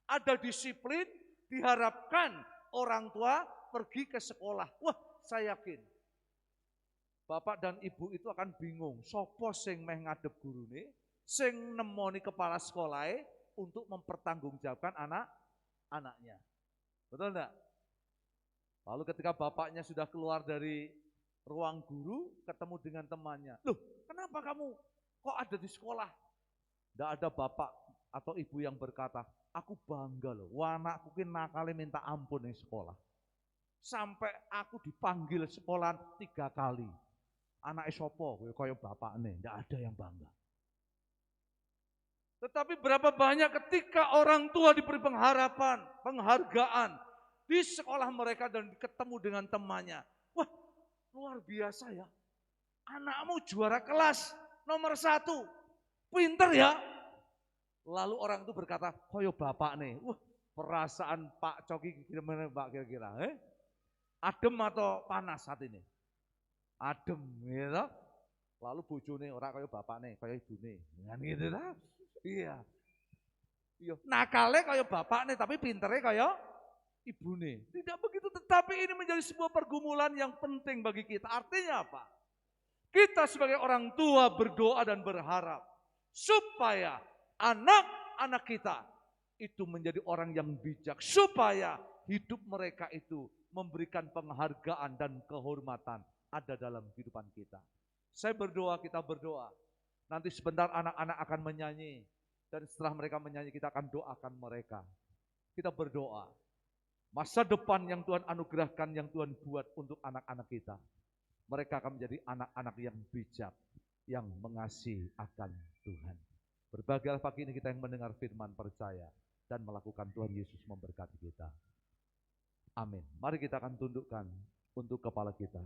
S3: ada disiplin, diharapkan orang tua pergi ke sekolah. Wah, saya yakin bapak dan ibu itu akan bingung, sopo sing meh ngadep gurune, sing nemoni kepala sekolah untuk mempertanggungjawabkan anak-anaknya. Betul enggak? Lalu ketika bapaknya sudah keluar dari ruang guru, ketemu dengan temannya. Loh, kenapa kamu kok ada di sekolah? Tidak ada bapak atau ibu yang berkata, aku bangga loh, anakku ki nakale minta ampun di sekolah. Sampai aku dipanggil sekolah 3 kali. Anak sopo, kaya bapak nih, tidak ada yang bangga. Tetapi berapa banyak ketika orang tua diberi pengharapan, penghargaan di sekolah mereka dan ketemu dengan temannya. Wah, luar biasa ya. Anakmu juara kelas nomor 1. Pinter ya. Lalu orang itu berkata, koyo bapak nih. Wah, perasaan Pak Coki gimana Pak kira-kira? Adem atau panas saat ini? Adem gitu. Lalu bojone ora koyo bapak nih, koyo ibune. Kan gitu lah. Iya. Iya, nakale koyo bapak nih tapi pintere koyo ibune. Tidak begitu, tetapi ini menjadi sebuah pergumulan yang penting bagi kita. Artinya apa? Kita sebagai orang tua berdoa dan berharap supaya anak-anak kita itu menjadi orang yang bijak, supaya hidup mereka itu memberikan penghargaan dan kehormatan ada dalam kehidupan kita. Saya berdoa, kita berdoa. Nanti sebentar anak-anak akan menyanyi, dan setelah mereka menyanyi kita akan doakan mereka. Kita berdoa. Masa depan yang Tuhan anugerahkan, yang Tuhan buat untuk anak-anak kita. Mereka akan menjadi anak-anak yang bijak, yang mengasihi akan Tuhan. Berbahagialah pagi ini kita yang mendengar firman, percaya, dan melakukan. Tuhan Yesus memberkati kita. Amin. Mari kita akan tundukkan untuk kepala kita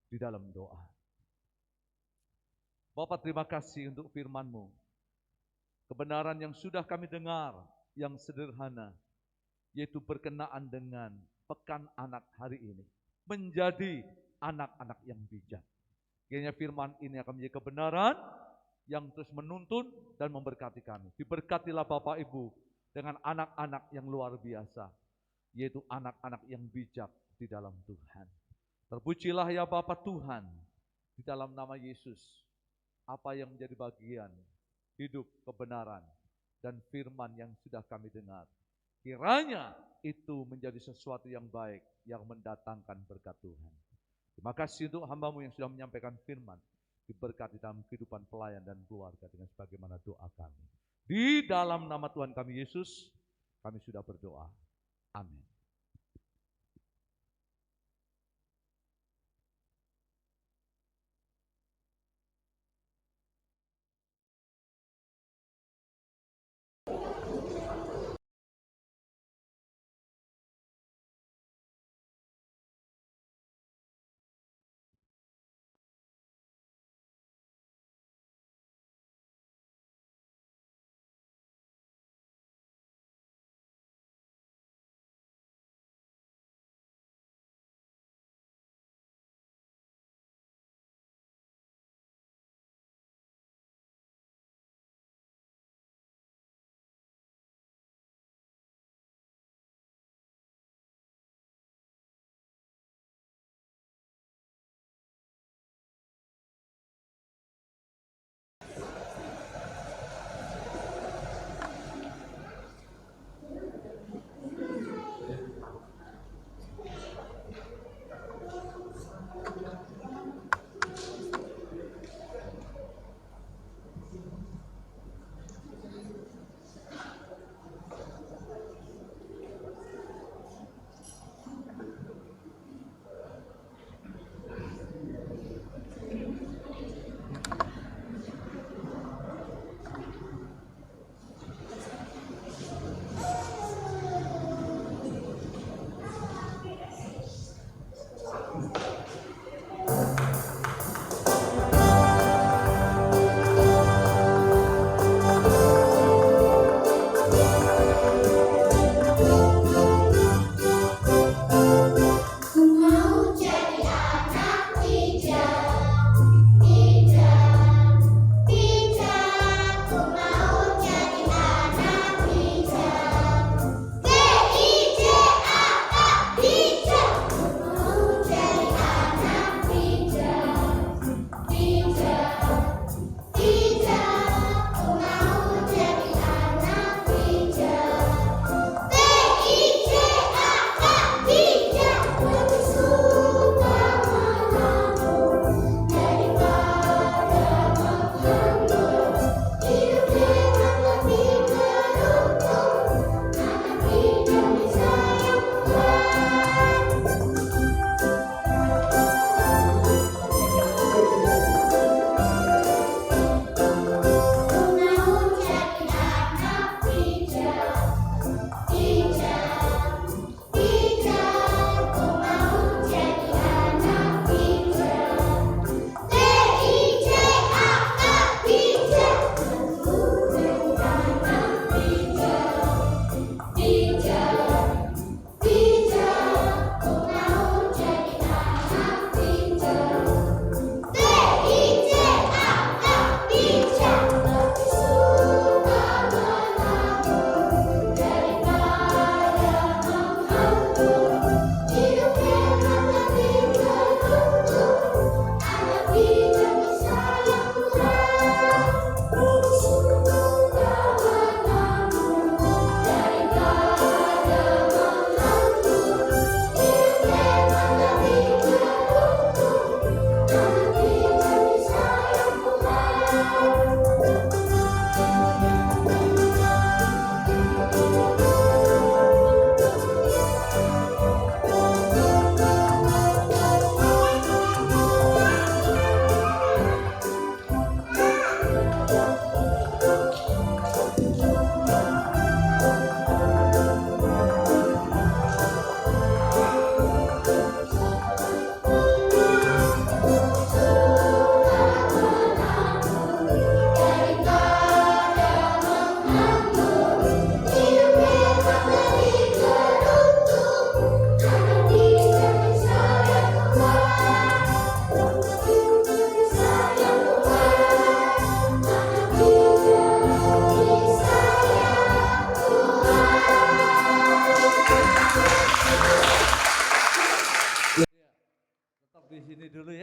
S3: di dalam doa. Bapak, terima kasih untuk firman-Mu. Kebenaran yang sudah kami dengar, yang sederhana, yaitu berkenaan dengan pekan anak hari ini. Menjadi anak-anak yang bijak. Kiranya firman ini akan menjadi kebenaran yang terus menuntun dan memberkati kami. Diberkatilah Bapak Ibu dengan anak-anak yang luar biasa, yaitu anak-anak yang bijak di dalam Tuhan. Terpujilah ya Bapak Tuhan, di dalam nama Yesus, apa yang menjadi bagian hidup kebenaran dan firman yang sudah kami dengar, kiranya itu menjadi sesuatu yang baik, yang mendatangkan berkat Tuhan. Terima kasih untuk hamba-Mu yang sudah menyampaikan firman, diberkati dalam kehidupan pelayan dan keluarga dengan sebagaimana doa kami. Di dalam nama Tuhan kami Yesus, kami sudah berdoa. Amin.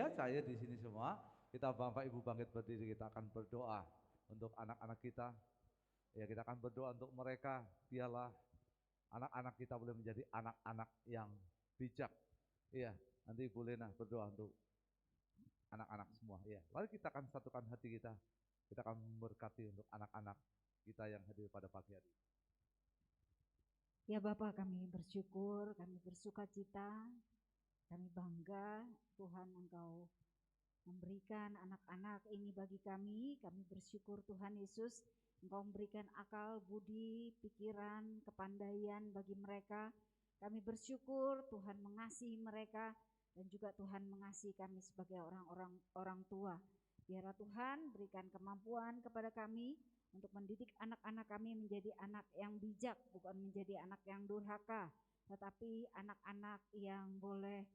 S3: ya, saya di sini semua. Kita Bapak Ibu bangkit berdiri, kita akan berdoa untuk anak-anak kita. Ya, kita akan berdoa untuk mereka, biarlah anak-anak kita boleh menjadi anak-anak yang bijak. Iya, nanti Ibu Lena berdoa untuk anak-anak semua. Ya, mari kita akan satukan hati kita. Kita akan memberkati untuk anak-anak kita yang hadir pada pagi hari.
S1: Ya Bapak, kami bersyukur, kami bersuka cita, kami bangga Tuhan Engkau memberikan anak-anak ini bagi kami. Kami bersyukur Tuhan Yesus, Engkau memberikan akal, budi, pikiran, kepandaian bagi mereka. Kami bersyukur Tuhan mengasihi mereka dan juga Tuhan mengasihi kami sebagai orang tua. Biarlah Tuhan berikan kemampuan kepada kami untuk mendidik anak-anak kami menjadi anak yang bijak, bukan menjadi anak yang durhaka, tetapi anak-anak yang boleh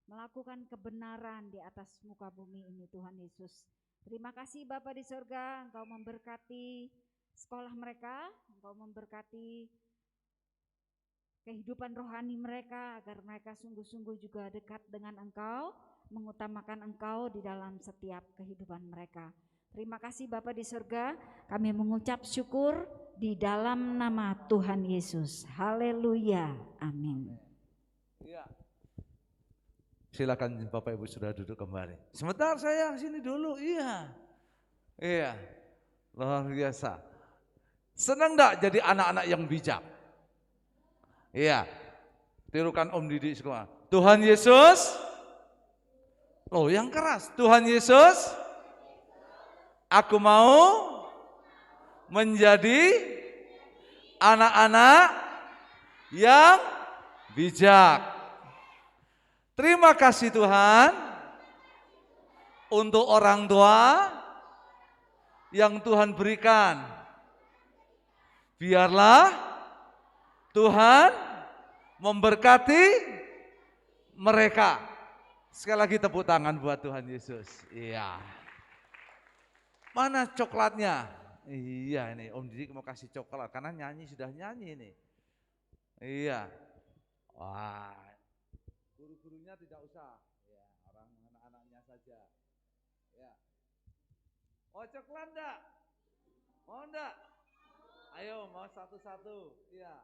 S1: melakukan kebenaran di atas muka bumi ini, Tuhan Yesus. Terima kasih Bapa di surga, Engkau memberkati sekolah mereka, Engkau memberkati kehidupan rohani mereka, agar mereka sungguh-sungguh juga dekat dengan Engkau, mengutamakan Engkau di dalam setiap kehidupan mereka. Terima kasih Bapa di surga, kami mengucap syukur di dalam nama Tuhan Yesus. Haleluya, amin.
S3: Iya. Silakan Bapak Ibu sudah duduk kembali. Sebentar saya sini dulu, iya. Iya, luar biasa. Senang enggak jadi anak-anak yang bijak? Iya, tirukan Om Didi semua. Tuhan Yesus, oh yang keras. Tuhan Yesus, aku mau menjadi anak-anak yang bijak. Terima kasih Tuhan untuk orang tua yang Tuhan berikan. Biarlah Tuhan memberkati mereka. Sekali lagi tepuk tangan buat Tuhan Yesus. Iya. Mana coklatnya? Iya ini Om Didi mau kasih coklat karena nyanyi sudah nyanyi ini. Iya. Wah. Guru-gurunya tidak usah. Ya, orang anak-anaknya saja. Ya. Oh coklat enggak? Mau enggak? Ayo mau satu-satu. Iya.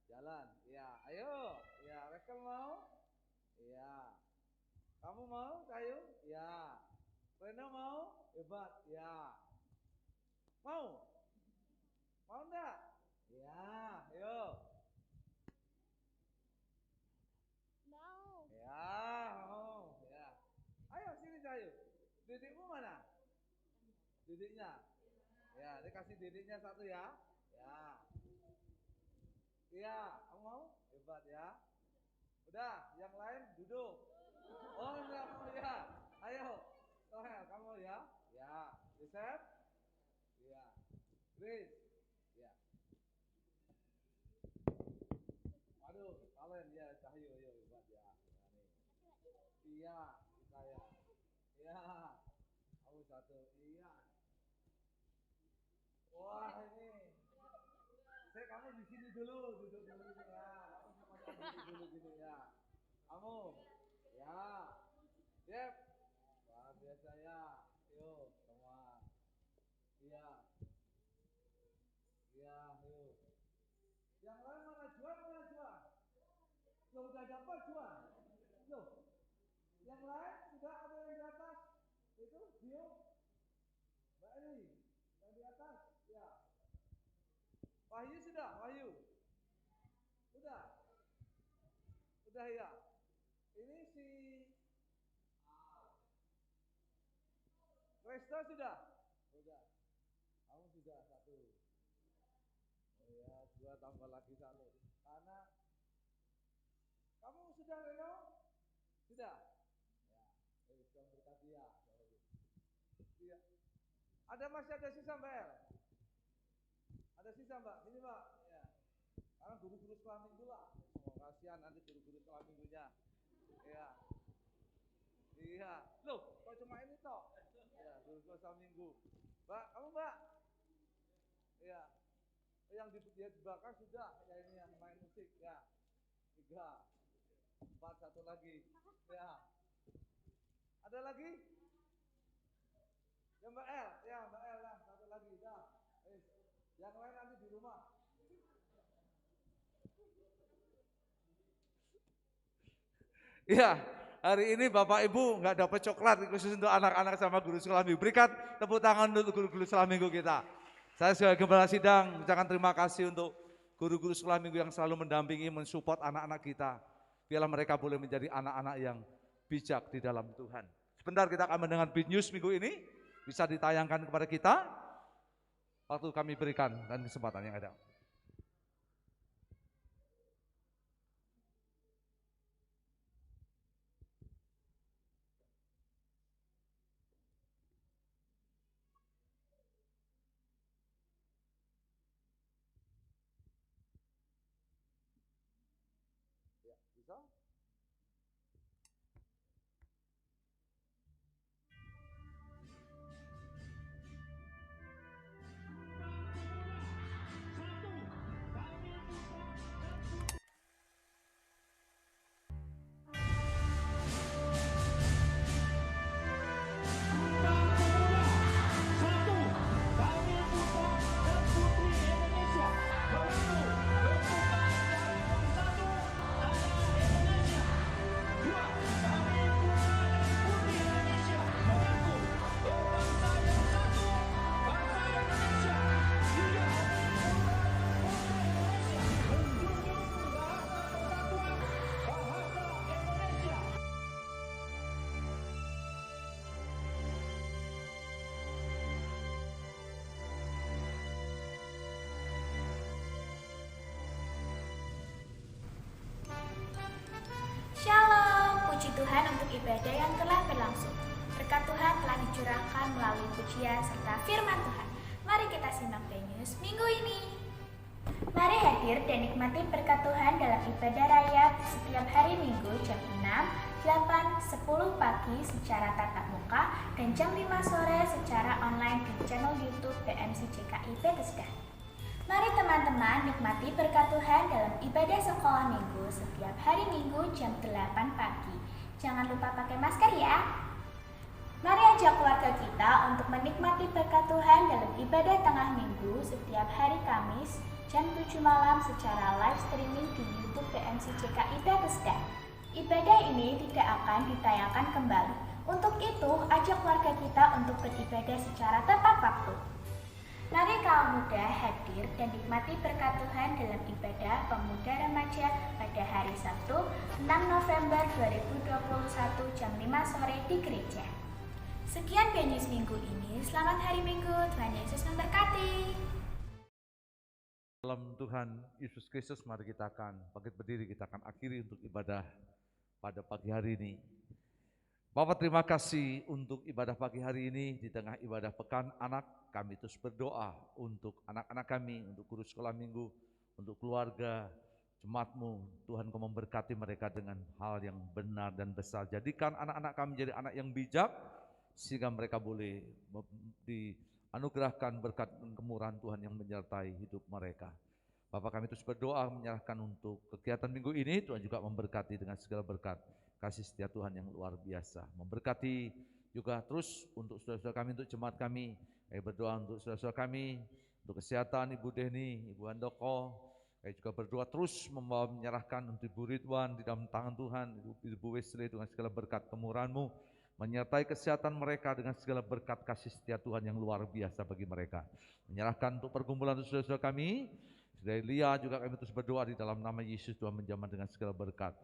S3: Jalan. Iya. Ayo. Iya. Rekel mau? Iya. Kamu mau Cayu? Iya. Reno mau? Hebat. Iya. Mau? Mau enggak? Iya. Ayo.
S5: No.
S3: Ya, mau. Ya. Ayo sini Cayu. Didikmu mana? Didiknya. Ya, dikasih didiknya satu ya. Ya. Iya, kamu mau? Hebat ya. Udah, yang lain duduk. Oh, enggak mau ya. Ayo. Sohel, kamu ya? Ya. Yosef? Iya. Chris? Ya. Waduh, kalian ya, Cahyo, ayo hebat ya. Iya, saya. Iya. Kamu satu. Iya. Wah, ini. Kamu di sini dulu, duduk dulu ya. Kamu sama dulu gitu ya. Kamu, ya, Yep. Wah biasa ya. Yuk, semua. Iya, iya, yuk. Yang lain mana Juan, mana Juan? Loh, udah dapat Juan. Loh, yang lain sudah ada yang di atas. Itu, Dio, Mbak Eli, yang di atas, ya. Wahyu sudah, Wahyu. Udah. Udah ya. Ini si Resta sudah? Sudah. Kamu sudah satu. Oh ya, dua tambah lagi satu. Karena kamu sudah Reno? Sudah. Ya. Jangan berkati ya. Iya. Masih ada sisa Mbak El? Ada sisa Mbak? Ini Mbak. Ya. Karena guru-guru sekolah minggu lah. Oh, kasihan nanti guru-guru sekolah minggunya. Iya. Iya. Loh, kok cuma ini toh? Ya, guru-guru sekolah minggu. Mbak, kamu Mbak? Iya. Yang di belakang sudah. Ya ini yang main musik. Ya. 3, 4, satu lagi. Ya. Ada lagi? Ya Mbak El, lah, satu lagi, dah. Yang lain nanti di rumah. Iya, hari ini Bapak Ibu nggak dapat coklat khusus untuk anak-anak sama guru sekolah minggu. Berikan tepuk tangan untuk guru-guru sekolah minggu kita. Saya sebagai gembala sidang ucapkan terima kasih untuk guru-guru sekolah minggu yang selalu mendampingi, mensupport anak-anak kita. Biarlah mereka boleh menjadi anak-anak yang bijak di dalam Tuhan. Sebentar kita akan mendengar Big News minggu ini, bisa ditayangkan kepada kita. Waktu kami berikan dan kesempatan yang ada. Bisa?
S5: Shalom, puji Tuhan untuk ibadah yang telah berlangsung. Berkat Tuhan telah dicurahkan melalui pujian serta firman Tuhan. Mari kita simak The News minggu ini. Mari hadir dan nikmati berkat Tuhan dalam ibadah raya setiap hari Minggu jam 6, 8, 10 pagi secara tatap muka dan jam 5 sore secara online di channel YouTube BMCJKI Bethesda. Mari teman-teman nikmati berkat Tuhan dalam ibadah sekolah minggu setiap hari Minggu jam 8 pagi. Jangan lupa pakai masker ya. Mari ajak keluarga kita untuk menikmati berkat Tuhan dalam ibadah tengah minggu setiap hari Kamis jam 7 malam secara live streaming di YouTube BMCJKI Bethesda. Ibadah ini tidak akan ditayangkan kembali. Untuk itu, ajak keluarga kita untuk beribadah secara tepat waktu. Mari kaum muda hadir dan nikmati berkat Tuhan dalam ibadah pemuda remaja pada hari Sabtu 6 November 2021 jam 5 sore di gereja. Sekian BNews minggu ini, selamat hari Minggu, Tuhan Yesus memberkati.
S3: Dalam Tuhan Yesus Kristus, mari kita akan bangkit berdiri, kita akan akhiri untuk ibadah pada pagi hari ini. Bapak terima kasih untuk ibadah pagi hari ini di tengah ibadah pekan anak. Kami terus berdoa untuk anak-anak kami, untuk guru sekolah minggu, untuk keluarga, jemaat-Mu. Tuhan Kau memberkati mereka dengan hal yang benar dan besar. Jadikan anak-anak kami menjadi anak yang bijak, sehingga mereka boleh dianugerahkan berkat kemurahan Tuhan yang menyertai hidup mereka. Bapak kami terus berdoa menyerahkan untuk kegiatan minggu ini, Tuhan juga memberkati dengan segala berkat. Kasih setia Tuhan yang luar biasa. Memberkati juga terus untuk saudara-saudara kami, untuk jemaat kami. Kami berdoa untuk saudara-saudara kami, untuk kesehatan Ibu Deni, Ibu Handoko. Kami juga berdoa terus menyerahkan untuk Ibu Ridwan di dalam tangan Tuhan, Ibu Wesley dengan segala berkat kemurahan-Mu, menyertai kesehatan mereka dengan segala berkat kasih setia Tuhan yang luar biasa bagi mereka. Menyerahkan untuk pergumulan untuk saudara-saudara kami, dari Lia juga kami terus berdoa di dalam nama Yesus, Tuhan menjamah dengan segala berkat.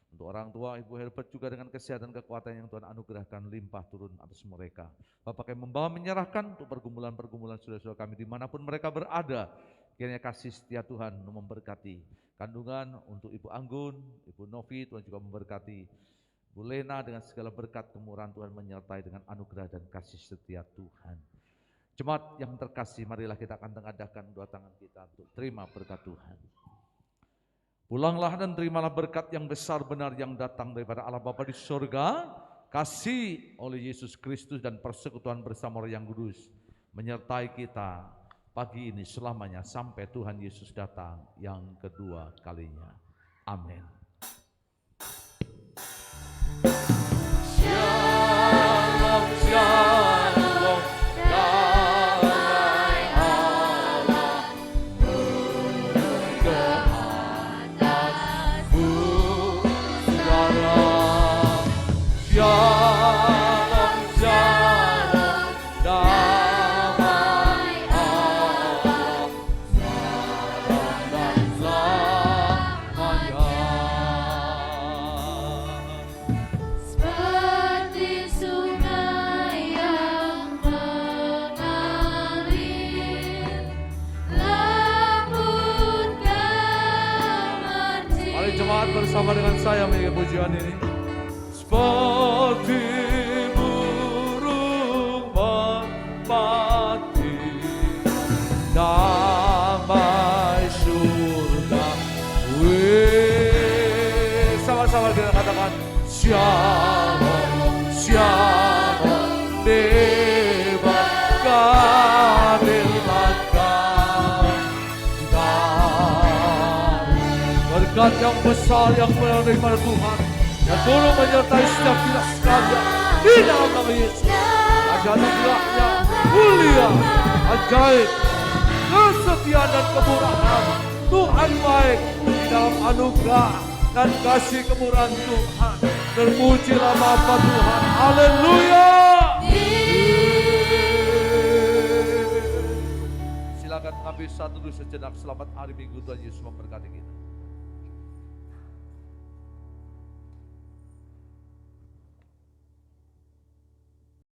S3: Untuk orang tua Ibu Herbert juga dengan kesehatan kekuatan yang Tuhan anugerahkan limpah turun atas mereka. Bapak kami membawa menyerahkan untuk pergumulan-pergumulan saudara-saudara kami dimanapun mereka berada. Kiranya kasih setia Tuhan memberkati. Kandungan untuk Ibu Anggun, Ibu Novi, Tuhan juga memberkati. Bu Lena dengan segala berkat kemurahan Tuhan menyertai dengan anugerah dan kasih setia Tuhan. Jemaat yang terkasih, marilah kita akan mengadakan dua tangan kita untuk terima berkat Tuhan. Pulanglah dan terimalah berkat yang besar benar yang datang daripada Allah Bapa di surga, kasih oleh Yesus Kristus dan persekutuan bersama Roh yang Kudus menyertai kita pagi ini selamanya sampai Tuhan Yesus datang yang kedua kalinya. Amin.
S4: Shalom.
S3: semangat bersama dengan saya menyanyi pujian ini. Seperti burung merpati, damai surga. Sama-sama kita katakan Shalom, Shalom, debatkan, berkat yang besar yang benar daripada Tuhan yang turun menyertai setiap kita sekalian di dalam nama Yesus. Ajaran geraknya mulia, ajaib, kesetiaan dan kemurahan Tuhan baik di dalam anugerah dan kasih kemurahan Tuhan. Terpujilah Bapa Tuhan. Haleluya. Silakan ambil satu dulu sejenak. Selamat hari Minggu, Tuhan Yesus memberkati kita.